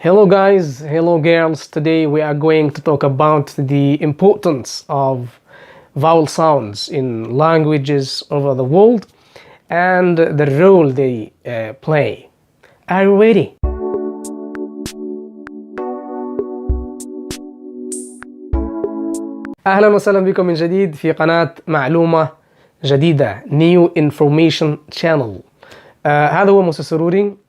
Hello guys, hello girls. Today we are going to talk about the importance of vowel sounds in languages over the world and the role they play. Are you ready? أهلا وسهلا بكم من جديد في قناة معلومة جديدة New Information Channel. هذا هو موسى سروري.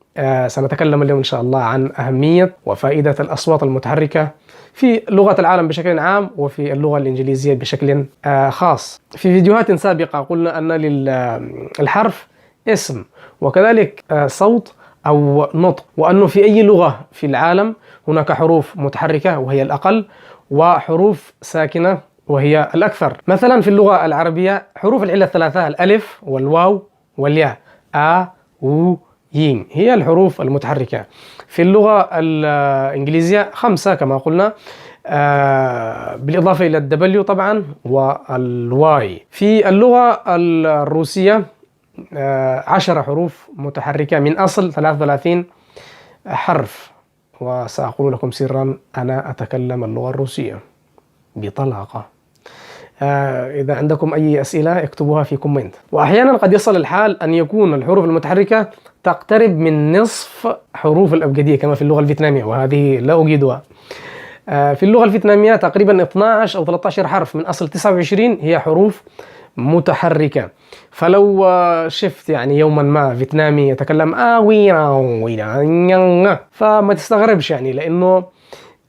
سنتكلم اليوم إن شاء الله عن أهمية وفائدة الأصوات المتحركة في لغة العالم بشكل عام وفي اللغة الإنجليزية بشكل خاص. في فيديوهات سابقة قلنا أن للحرف اسم وكذلك صوت أو نطق، وأنه في أي لغة في العالم هناك حروف متحركة وهي الأقل وحروف ساكنة وهي الأكثر. مثلا في اللغة العربية حروف العلة الثلاثة الألف والواو والياء أو يين هي الحروف المتحركة. في اللغة الإنجليزية 5 كما قلنا، بالإضافة إلى الدبليو طبعا والواي. في اللغة الروسية 10 حروف متحركة من أصل 33 حرف. وسأقول لكم سرا، أنا أتكلم اللغة الروسية بطلاقة. إذا عندكم أي أسئلة اكتبوها في كومنت. وأحيانا قد يصل الحال أن يكون الحروف المتحركة تقترب من نصف حروف الأبجدية كما في اللغة الفيتنامية، وهذه لا أجيدها. في اللغة الفيتنامية تقريبا 12 أو 13 حرف من أصل 29 هي حروف متحركة. فلو شفت يعني يوما ما فيتنامي يتكلم فما تستغربش يعني، لأنه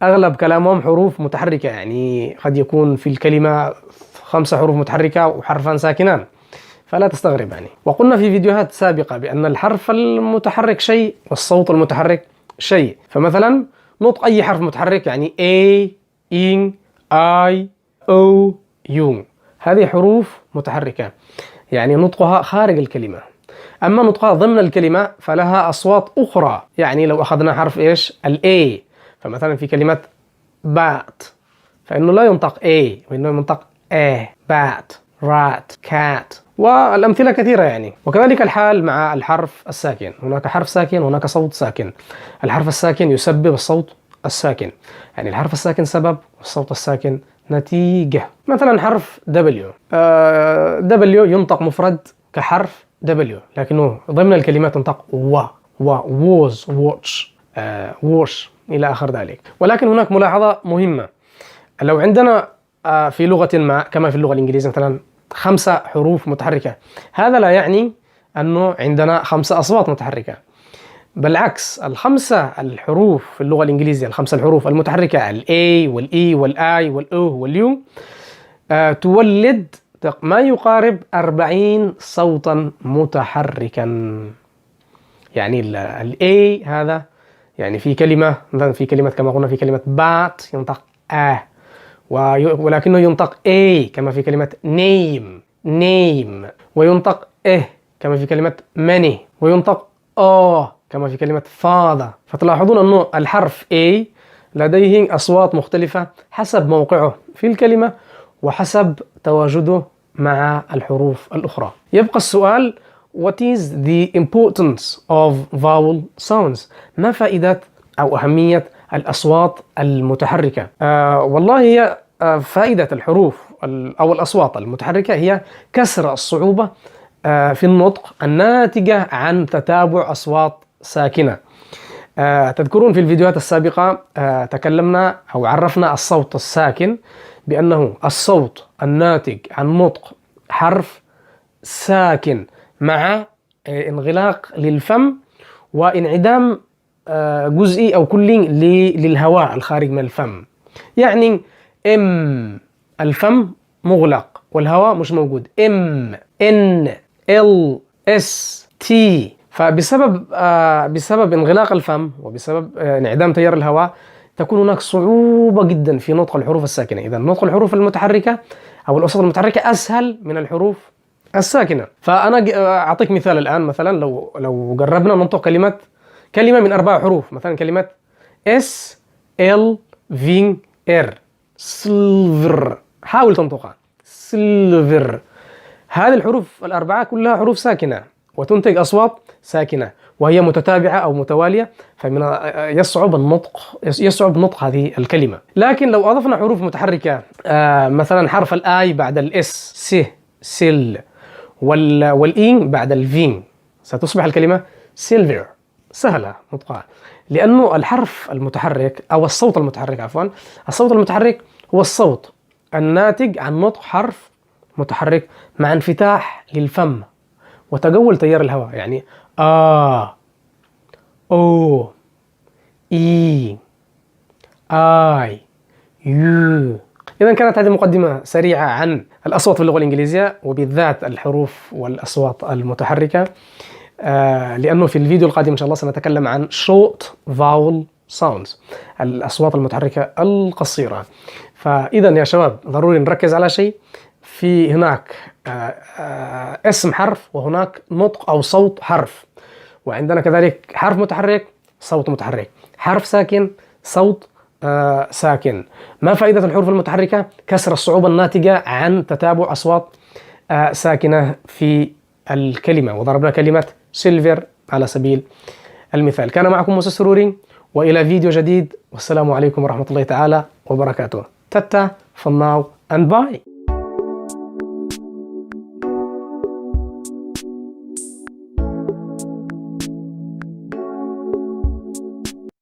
أغلب كلامهم حروف متحركة. يعني قد يكون في الكلمة 5 حروف متحركة وحرفان ساكنان، فلا تستغرب يعني. وقلنا في فيديوهات سابقة بأن الحرف المتحرك شيء والصوت المتحرك شيء. فمثلا نطق أي حرف متحرك يعني A, إن، I, O, U، هذه حروف متحركة يعني نطقها خارج الكلمة. أما نطقها ضمن الكلمة فلها أصوات أخرى. يعني لو أخذنا حرف إيش؟ الA، فمثلا في كلمة بات فإنه لا ينطق A وإنه ينطق بات، رات، كات، والأمثلة كثيرة يعني. وكذلك الحال مع الحرف الساكن، هناك حرف ساكن وهناك صوت ساكن. الحرف الساكن يسبب الصوت الساكن، يعني الحرف الساكن سبب والصوت الساكن نتيجة. مثلا حرف W، W ينطق مفرد كحرف W، لكنه ضمن الكلمات ينطق was، watch، wash إلى آخر ذلك. ولكن هناك ملاحظة مهمة. لو عندنا في لغة ما كما في اللغة الإنجليزية مثلا 5 حروف متحركة، هذا لا يعني أنه عندنا 5 أصوات متحركة. بالعكس، ال5 الحروف في اللغة الإنجليزية، ال5 الحروف المتحركة الA والE والI والO والU تولد ما يقارب 40 صوتا متحركا. يعني الA هذا يعني في كلمة مثلا، في كلمة كما قلنا في كلمة بات ينطق ولكنه ينطق كما في كلمة name، وينطق كما في كلمة many، وينطق كما في كلمة father. فتلاحظون أنه الحرف A لديه أصوات مختلفة حسب موقعه في الكلمة وحسب تواجده مع الحروف الأخرى. يبقى السؤال: What is the importance of vowel sounds؟ ما فائدة أو أهمية الأصوات المتحركة؟ والله هي فائدة الحروف أو الأصوات المتحركة هي كسر الصعوبة في النطق الناتجة عن تتابع أصوات ساكنة. تذكرون في الفيديوهات السابقة تكلمنا أو عرفنا الصوت الساكن بأنه الصوت الناتج عن نطق حرف ساكن مع انغلاق للفم وانعدام جزئي أو كلي للهواء الخارج من الفم. يعني الفم مغلق والهواء مش موجود، N L S T. فبسبب انغلاق الفم وبسبب انعدام تيار الهواء تكون هناك صعوبة جدا في نطق الحروف الساكنة. إذا نطق الحروف المتحركة أو الأصوات المتحركة أسهل من الحروف الساكنة. فأنا أعطيك مثال الآن. مثلا لو جربنا ننطق كلمة من 4 حروف، مثلا كلمة S L V R، سلفر، حاول تنطقها سلفر. هذه الحروف ال4 كلها حروف ساكنة وتنتج أصوات ساكنة وهي متتابعة أو متوالية، فمن يصعب نطق هذه الكلمة. لكن لو أضفنا حروف متحركة مثلا حرف الآي بعد الإس، س، سل، والإين بعد الفين، ستصبح الكلمة سيلفر، سهلة نطقها. لأنه الحرف المتحرك أو الصوت المتحرك عفوا، الصوت المتحرك هو الصوت الناتج عن نطق حرف متحرك مع انفتاح للفم وتجول تيار الهواء، يعني او، اي، اي، يو. إذا كانت هذه مقدمة سريعة عن الأصوات في اللغة الإنجليزية وبالذات الحروف والأصوات المتحركة، لأنه في الفيديو القادم إن شاء الله سنتكلم عن short vowel sounds، الأصوات المتحركة القصيرة. فإذا يا شباب ضروري نركز على شيء، في هناك اسم حرف وهناك نطق أو صوت حرف، وعندنا كذلك حرف متحرك، صوت متحرك، حرف ساكن، صوت ساكن. ما فائدة الحروف المتحركة؟ كسر الصعوبة الناتجة عن تتابع أصوات ساكنة في الكلمة، وضربنا كلمة سيلفر على سبيل المثال. كان معكم موسى السروري، وإلى فيديو جديد، والسلام عليكم ورحمة الله تعالى وبركاته. تتا for now and bye.